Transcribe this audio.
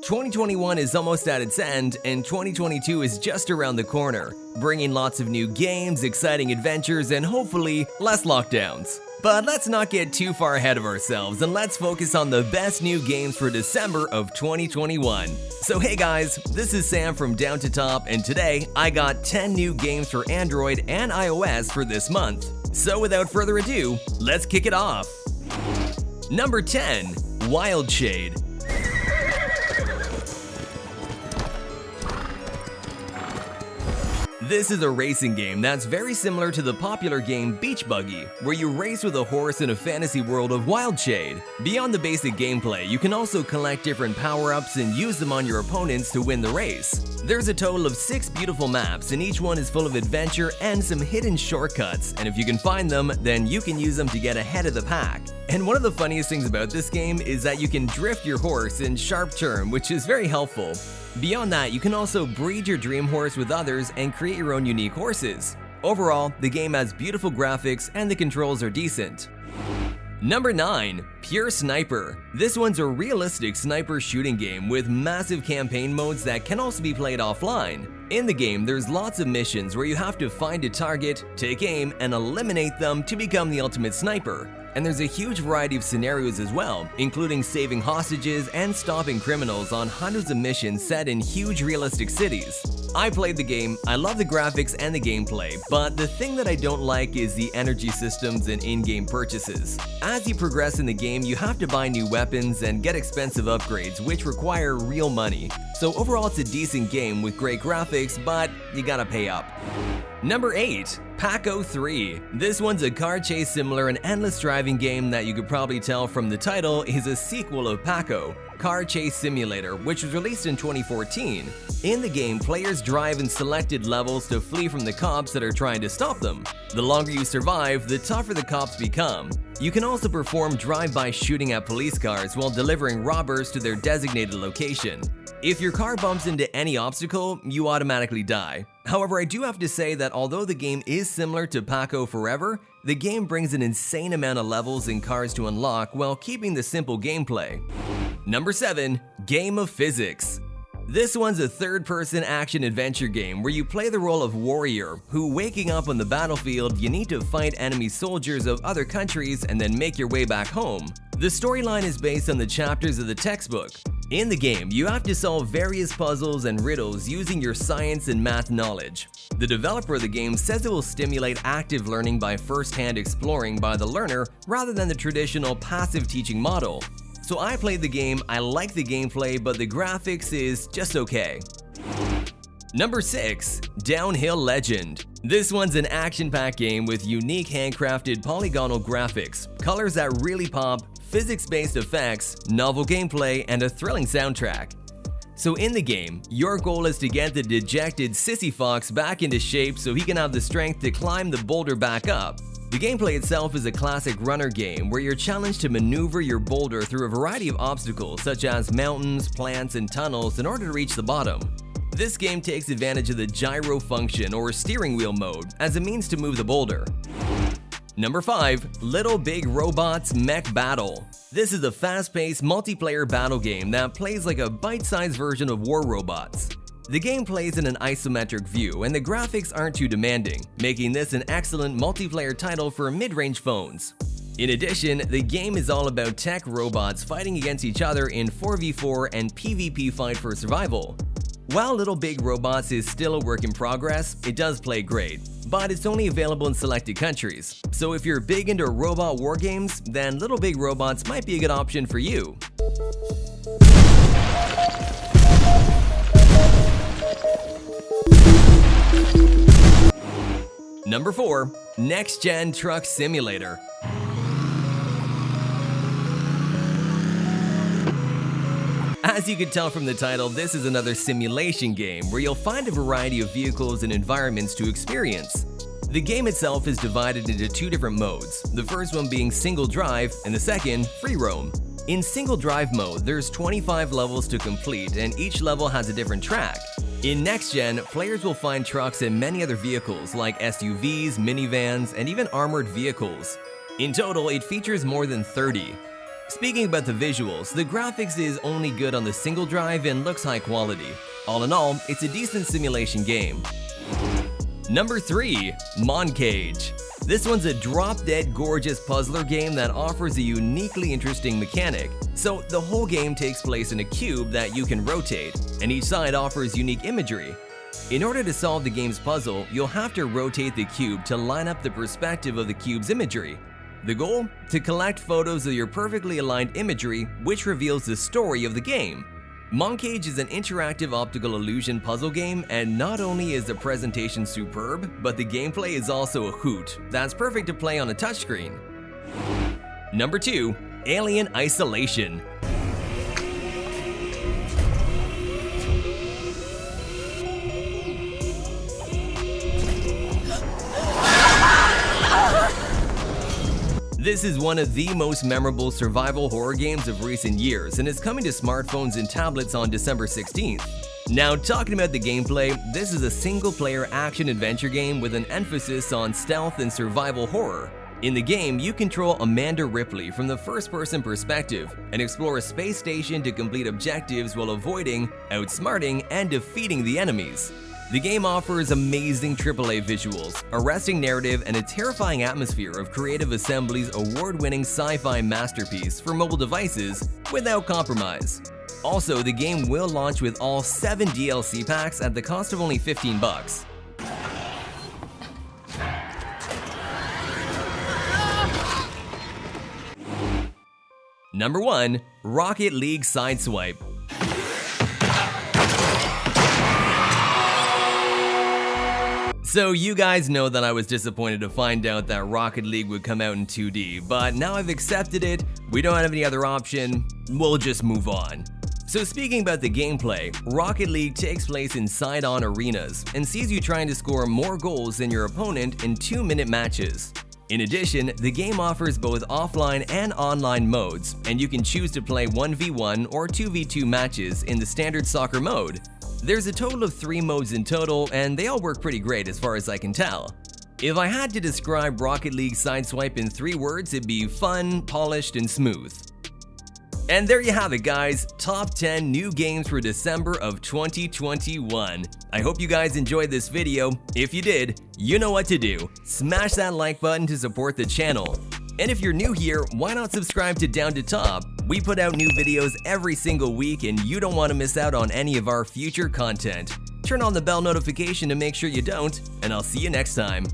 2021 is almost at its end, and 2022 is just around the corner, bringing lots of new games, exciting adventures, and hopefully less lockdowns. But let's not get too far ahead of ourselves, and let's focus on the best new games for December of 2021. So hey guys, this is Sam from Downtotop, and today I got 10 new games for Android and iOS for this month. So without further ado, let's kick it off. Number 10. Wild Shade. This is a racing game that's very similar to the popular game Beach Buggy, where you race with a horse in a fantasy world of Wild Shade. Beyond the basic gameplay, you can also collect different power-ups and use them on your opponents to win the race. There's a total of 6 beautiful maps, and each one is full of adventure and some hidden shortcuts, and if you can find them, then you can use them to get ahead of the pack. And one of the funniest things about this game is that you can drift your horse in sharp turn, which is very helpful. Beyond that, you can also breed your dream horse with others and create your own unique horses. Overall, the game has beautiful graphics and the controls are decent. Number 9. Pure Sniper. This one's a realistic sniper shooting game with massive campaign modes that can also be played offline. In the game, there's lots of missions where you have to find a target, take aim, and eliminate them to become the ultimate sniper. And there's a huge variety of scenarios as well, including saving hostages and stopping criminals on hundreds of missions set in huge realistic cities. I played the game, I love the graphics and the gameplay, but the thing that I don't like is the energy systems and in-game purchases. As you progress in the game, you have to buy new weapons and get expensive upgrades, which require real money. So overall, it's a decent game with great graphics, but you gotta pay up. Number 8. Pako III. This one's a car chase similar and endless driving game that you could probably tell from the title is a sequel of Pako, Car Chase Simulator, which was released in 2014. In the game, players drive in selected levels to flee from the cops that are trying to stop them. The longer you survive, the tougher the cops become. You can also perform drive-by shooting at police cars while delivering robbers to their designated location. If your car bumps into any obstacle, you automatically die. However, I do have to say that although the game is similar to Pako Forever, the game brings an insane amount of levels and cars to unlock while keeping the simple gameplay. Number 7. Game of Physics. This one's a third-person action-adventure game where you play the role of warrior who, waking up on the battlefield, you need to fight enemy soldiers of other countries and then make your way back home. The storyline is based on the chapters of the textbook. In the game, you have to solve various puzzles and riddles using your science and math knowledge. The developer of the game says it will stimulate active learning by first-hand exploring by the learner rather than the traditional passive teaching model. So I played the game, I like the gameplay, but the graphics is just okay. Number 6. Downhill Legend. This one's an action-packed game with unique handcrafted polygonal graphics, colors that really pop, physics-based effects, novel gameplay, and a thrilling soundtrack. So in the game, your goal is to get the dejected sissy fox back into shape so he can have the strength to climb the boulder back up. The gameplay itself is a classic runner game where you're challenged to maneuver your boulder through a variety of obstacles such as mountains, plants, and tunnels in order to reach the bottom. This game takes advantage of the gyro function or steering wheel mode as a means to move the boulder. Number 5. Little Big Robots Mech Battle. This is a fast-paced multiplayer battle game that plays like a bite-sized version of War Robots. The game plays in an isometric view and the graphics aren't too demanding, making this an excellent multiplayer title for mid-range phones. In addition, the game is all about tech robots fighting against each other in 4v4 and PvP fight for survival. While Little Big Robots is still a work in progress, it does play great, but it's only available in selected countries. So if you're big into robot war games, then Little Big Robots might be a good option for you. Number 4. Nextgen Truck Simulator. As you can tell from the title, this is another simulation game where you'll find a variety of vehicles and environments to experience. The game itself is divided into 2 different modes, the first one being single drive and the second, free roam. In single drive mode, there's 25 levels to complete and each level has a different track. In Nextgen, players will find trucks and many other vehicles like SUVs, minivans, and even armored vehicles. In total, it features more than 30. Speaking about the visuals, the graphics is only good on the single drive and looks high quality. All in all, it's a decent simulation game. Number 3. Moncage. This one's a drop-dead gorgeous puzzler game that offers a uniquely interesting mechanic. So the whole game takes place in a cube that you can rotate, and each side offers unique imagery. In order to solve the game's puzzle, you'll have to rotate the cube to line up the perspective of the cube's imagery. The goal? To collect photos of your perfectly aligned imagery, which reveals the story of the game. Moncage is an interactive optical illusion puzzle game, and not only is the presentation superb, but the gameplay is also a hoot that's perfect to play on a touchscreen. Number 2. Alien Isolation. This is one of the most memorable survival horror games of recent years, and is coming to smartphones and tablets on December 16th. Now, talking about the gameplay, this is a single-player action-adventure game with an emphasis on stealth and survival horror. In the game, you control Amanda Ripley from the first-person perspective and explore a space station to complete objectives while avoiding, outsmarting, and defeating the enemies. The game offers amazing AAA visuals, arresting narrative, and a terrifying atmosphere of Creative Assembly's award-winning sci-fi masterpiece for mobile devices without compromise. Also, the game will launch with all 7 DLC packs at the cost of only $15. Number 1. Rocket League Sideswipe. So you guys know that I was disappointed to find out that Rocket League would come out in 2D, but now I've accepted it, we don't have any other option, we'll just move on. So speaking about the gameplay, Rocket League takes place in side-on arenas and sees you trying to score more goals than your opponent in 2-minute matches. In addition, the game offers both offline and online modes, and you can choose to play 1v1 or 2v2 matches in the standard soccer mode. There's a total of 3 modes in total, and they all work pretty great as far as I can tell. If I had to describe Rocket League Sideswipe in 3 words, it'd be fun, polished, and smooth. And there you have it, guys, top 10 new games for December of 2021. I hope you guys enjoyed this video. If you did, you know what to do. Smash that like button to support the channel. And if you're new here, why not subscribe to Down to Top? We put out new videos every single week, and you don't want to miss out on any of our future content. Turn on the bell notification to make sure you don't, and I'll see you next time.